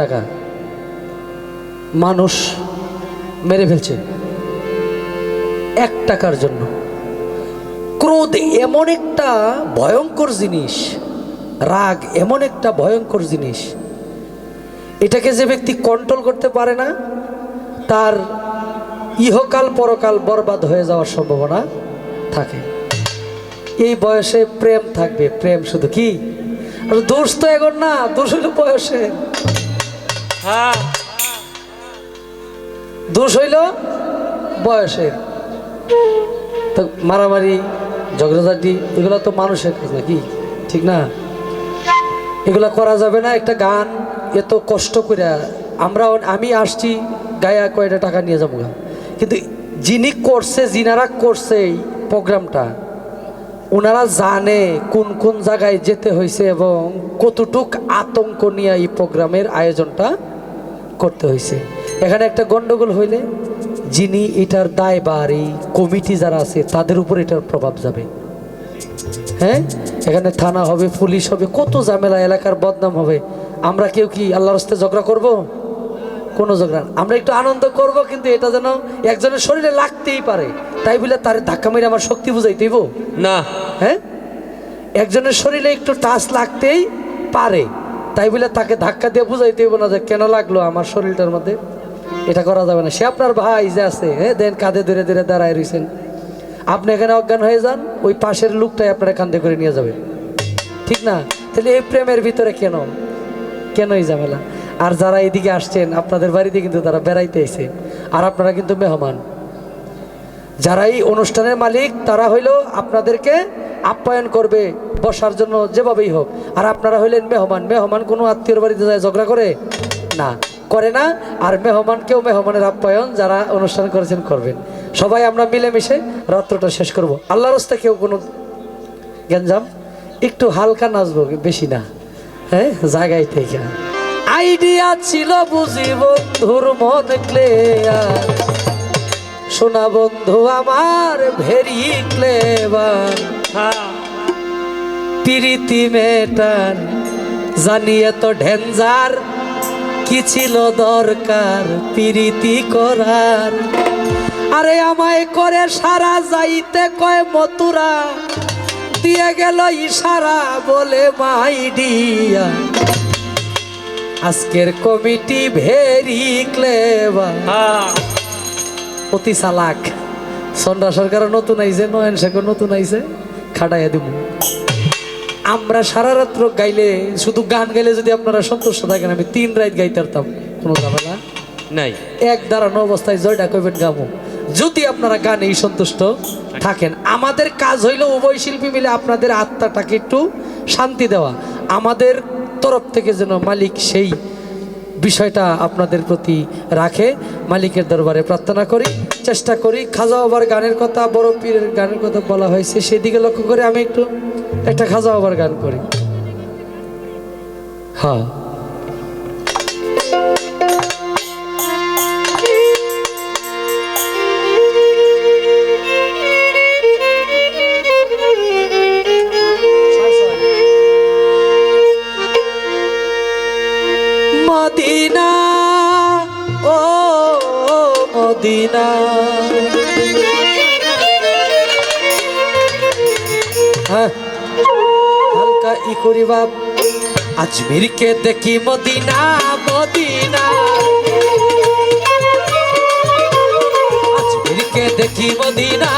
টাকা মানুষ মেরে ফেলছে 1 টাকার জন্য। ক্রোধ এমন একটা ভয়ঙ্কর জিনিস, রাগ এমন একটা ভয়ঙ্কর জিনিস, এটাকে যে ব্যক্তি কন্ট্রোল করতে পারে না তার ইহকাল পরকাল বরবাদ হয়ে যাওয়ার সম্ভাবনা থাকে। এই বয়সে প্রেম থাকবে, প্রেম শুধু কি দোষ তো এখন না, দোষ হইল বয়সে, দোষ হইল বয়সের। তো মারামারি ঝগড়াঝাটি এগুলো তো মানুষের কাজ নাকি, ঠিক না? এগুলা করা যাবে না। একটা গান এত কষ্ট করে আমি আসছি গায়া কয়টা টাকা নিয়ে যাবো, কিন্তু যিনি করছে, যিনারা করছে এই প্রোগ্রামটা, ওনারা জানে কোন কোন জায়গায় যেতে হয়েছে এবং কতটুক আতঙ্ক নিয়ে এই প্রোগ্রামের আয়োজনটা করতে হয়েছে। এখানে একটা গন্ডগোল হইলে যিনি এটার দায়ভার, এই কমিটি যারা আছে তাদের উপর এটার প্রভাব যাবে। হ্যাঁ, এখানে থানা হবে, পুলিশ হবে, কত ঝামেলা, এলাকার বদনাম হবে। আমরা কেউ কি আল্লাহর রাস্তায় ঝগড়া করব? কোনো ঝগড়া। আমরা একটু আনন্দ করব, কিন্তু এটা যেন একজনের শরীরে লাগতেই পারে, তাই বলে তার ধাক্কা মেরে আমার শক্তি বুঝাইতেইব না। হ্যাঁ, একজনের শরীরে একটু টাচ লাগতেই পারে, তাই বলে তাকে ধাক্কা দিয়ে বুঝাইতেইব না যে কেন লাগলো আমার শরীরটার মধ্যে। এটা করা যাবে না। সে আপনার ভাই যে আছে, হ্যাঁ, দেন কাঁধে ধরে ধরে দাঁড়ায় রয়েছেন, আপনি এখানে অজ্ঞান হয়ে যান, ওই পাশের লোকটাই আপনারা কাঁধে করে নিয়ে যাবে, ঠিক না? তাহলে এই প্রেমের ভিতরে কেন এই ঝামেলা? আর যারা এইদিকে আসছেন, আপনাদের বাড়িতে কিন্তু তারা বেড়াইতে এসে, আর আপনারা কিন্তু মেহমান। যারা এই অনুষ্ঠানের মালিক তারা হইল আপনাদেরকে আপ্যায়ন করবে বসার জন্য যেভাবেই হোক, আর আপনারা হইলেন মেহমান। মেহমান কোনো আত্মীয়র বাড়িতে যায় ঝগড়া করে না, করে না। আর মেহমানকেও মেহমানের আপ্যায়ন যারা অনুষ্ঠান করেছেন করবেন। সবাই আমরা মিলেমিশে রাত্রটা শেষ করব। আল্লাহর রাস্তায় কেউ কোনো গ্যাঞ্জাম, একটু হালকা নাচবো, বেশি না। হ্যাঁ, জায়গায় থেকে আইডিয়া ছিল বুঝি বন্ধুর মন ক্লিয়ার, শোনা বন্ধু আমার ভেরি ক্লেভার, প্রীতি মেটার জানিয়ে তো ডেঞ্জার, কি ছিল দরকার প্রীতি করার। আরে আমায় করে সারা যাইতে কয় মতুরা, দিয়ে গেল ইশারা বলে মাই ডিয়া। আজকের কমিটি ভেরি ক্লেভার, অতি চালাক। সন্ধ্যা সরকার নতুন আইছে, নয়ন শেখর নতুন আইছে, খাটাইয়া দিব। আমরা সারা রাত্র গাইলে, শুধু গান গাইলে যদি আপনারা সন্তুষ্ট থাকেন, আমি 3 রাত গাইতে পারতাম, কোনো ঝামেলা নাই। এক দাঁড়ানো অবস্থায় জয়টা কইবেন গামো, যদি আপনারা গানেই সন্তুষ্ট থাকেন। আমাদের কাজ হইল উভয় শিল্পী মিলে আপনাদের আত্মাটাকে একটু শান্তি দেওয়া। আমাদের তরফ থেকে যেন মালিক সেই বিষয়টা আপনাদের প্রতি রাখে, মালিকের দরবারে প্রার্থনা করি, চেষ্টা করি। খাজা বাবার গানের কথা, বড় পীরের গানের কথা বলা হয়েছে, সেদিকে লক্ষ্য করে আমি একটু একটা খাজা বাবার গান করি। হ্যাঁ, মদিনা ও মদিনা, হ্যাঁ, হালকা ই করি বাপ। আজমিরকে দেখি মদিনা মদিনা, আজমিরকে দেখি মদিনা।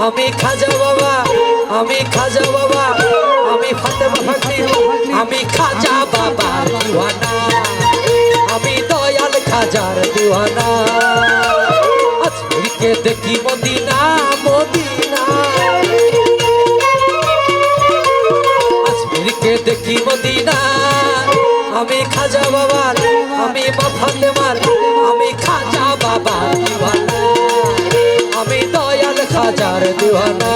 আমি খাজা বাবা, আমি খাজা বাবা, আমি ফাতেমা ফাকরি, আমি খাজা বাবার দিওয়ানা, আমি দয়াল খাজার দিওয়ানা। আজমিরকে দেখি মদিনা মদিনা, আজমিরকে দেখি মদিনা। আমি খাজা বাবার, আমি মা ফাতেমার, আমি খাজা বাবার দিওয়ানা, আমি দয়াল খাজার দিওয়ানা।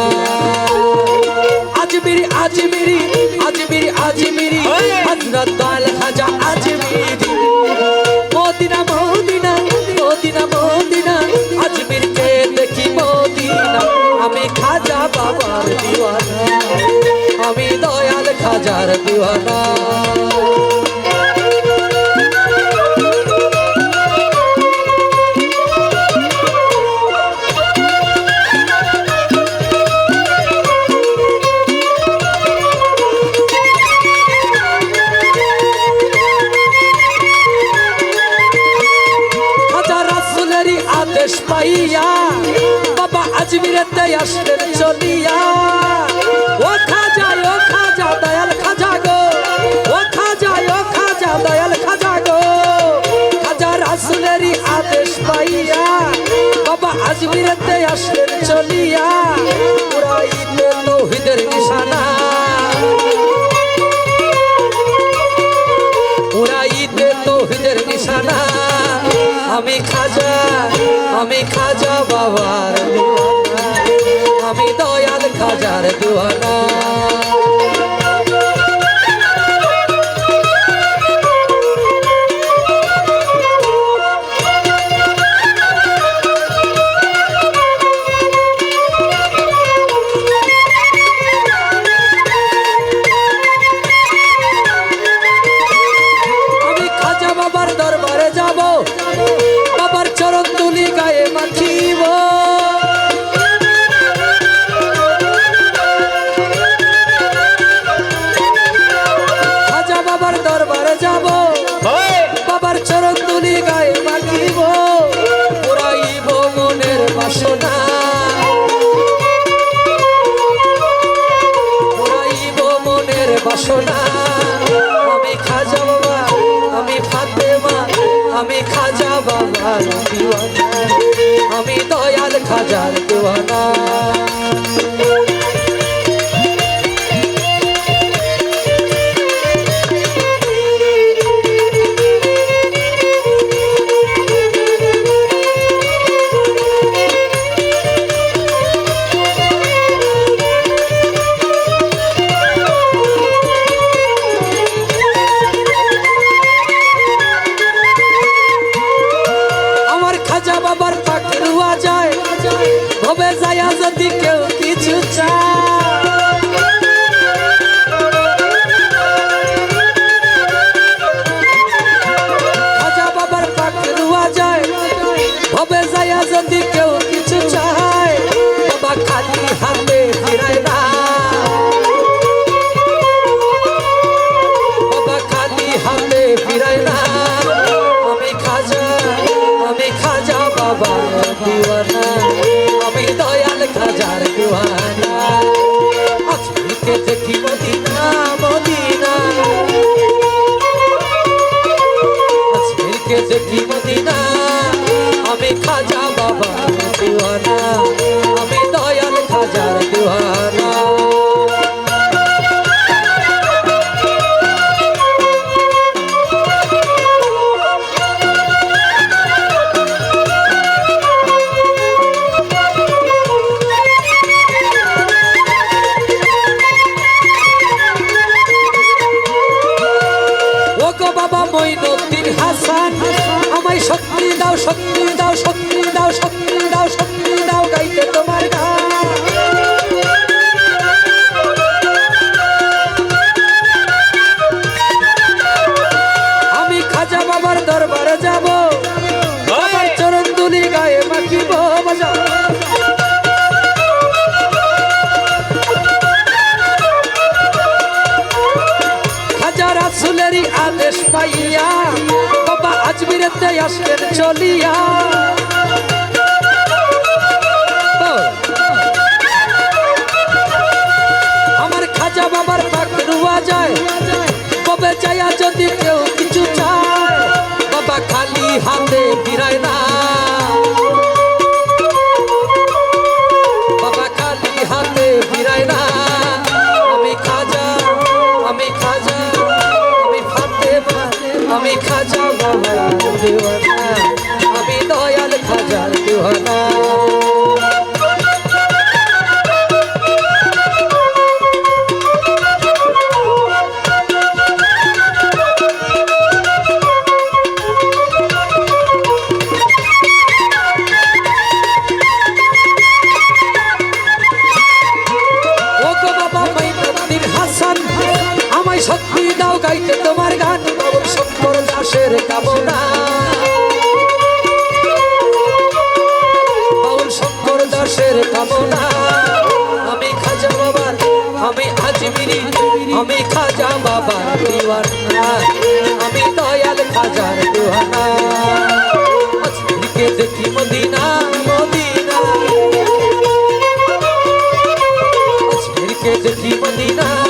আজমিরি আজমিরি আজমিরি আজমিরি, হযরত দয়াল Khwaja Ajmeri. Medina Medina Medina Medina, আজমিরকে দেখি মদিনা। আমি খাজা বাবার দিওয়ানা, আমি দয়াল খাজার দিওয়ানা। পাইয়া বাবা আজমিরেতে আসলেন চলিয়া। ও খাজা দয়াল খাজা গো, ও খাজা দয়াল খাজা গো, খাজা রাসূলেরই আদেশ পাইয়া বাবা আজমিরেতে আসলেন চলিয়া। উড়াইতে তৌহিদের নিশানা, উড়াইতে তৌহিদের নিশানা। আমি খাজা বাবার দিওয়ানা, আমি দয়াল খাজার দিওয়ানা। আমি খাজা বাবার দরবারে যাব, বাবার চরণ তুলি গায়ে মাখিব। খাজা বাবার দরবারে যাব, বাবার চরণ তুলি গায়ে মাখিব। পুরাইব মনের বাসনা, পুরাইব মনের বাসনা। আমি খাজা বাবা, আমি ফাতেমা, আমি খাজা বাবার দিওয়ানা, আমি দয়াল খাজার দিওয়ানা। খাজা বাবার পাখি রুয়া যায়, ভবে যায় যদি কেউ কিছু চায়। খাজা বাবার পাখি রুয়া যায়, ভবে যায় যদি কেউ কিছু চায়। বাবা খালি হাতে ফিরায় না, বাবা খালি হাতে ফিরায় না। আমি খাজা বাবার দিওয়ানা, আমি দয়াল খাজার দিওয়ানা। আজকে দেখি মদিনা মদিনা, আজকে দেখি মদিনা। আমি খাজা বাবার দিওয়ানা, আমি দয়াল খাজার দিওয়ানা। বাবা মঈনুদ্দিন হাসান, আমায় শক্তি দাও, শক্তি দাও, শক্তি দাও, শক্তি দাও, শক্তি দাও গাইতে তোমার গান। আমি খাজা বাবার দরবারে যাব, বাবার চরণ তুলি গায়ে মাখিব। খাজা রাসূলেরই আদেশ পাইয়া বাবা আজমিরেতে আসলেন চলিয়া। আমার খাজা বাবার পাখি রুয়া যায়, কবে চাইয়া যদি কেউ কিছু চায়। বাবা খালি হাতে ফিরায় না, বাবা খালি হাতে ফিরায় না। আমি খাজা, আমি খাজা, আমি ফাতেমা, আমি খাজা বাবার দিওয়ানা, আমি দয়াল খাজার দিওয়ানা। শক্তি দাও গাইতে তোমার গান, বাবুল শঙ্কর দাসের কামনা, বাউল শঙ্কর দাসের কামনা। আমি খাজা বাবার, আমি আজমিরি, আমি খাজা বাবার দিওয়ানা, আমি দয়াল খাজার দিওয়ানা। আজমিরকে দেখি মদিনা চিঠি মদিনা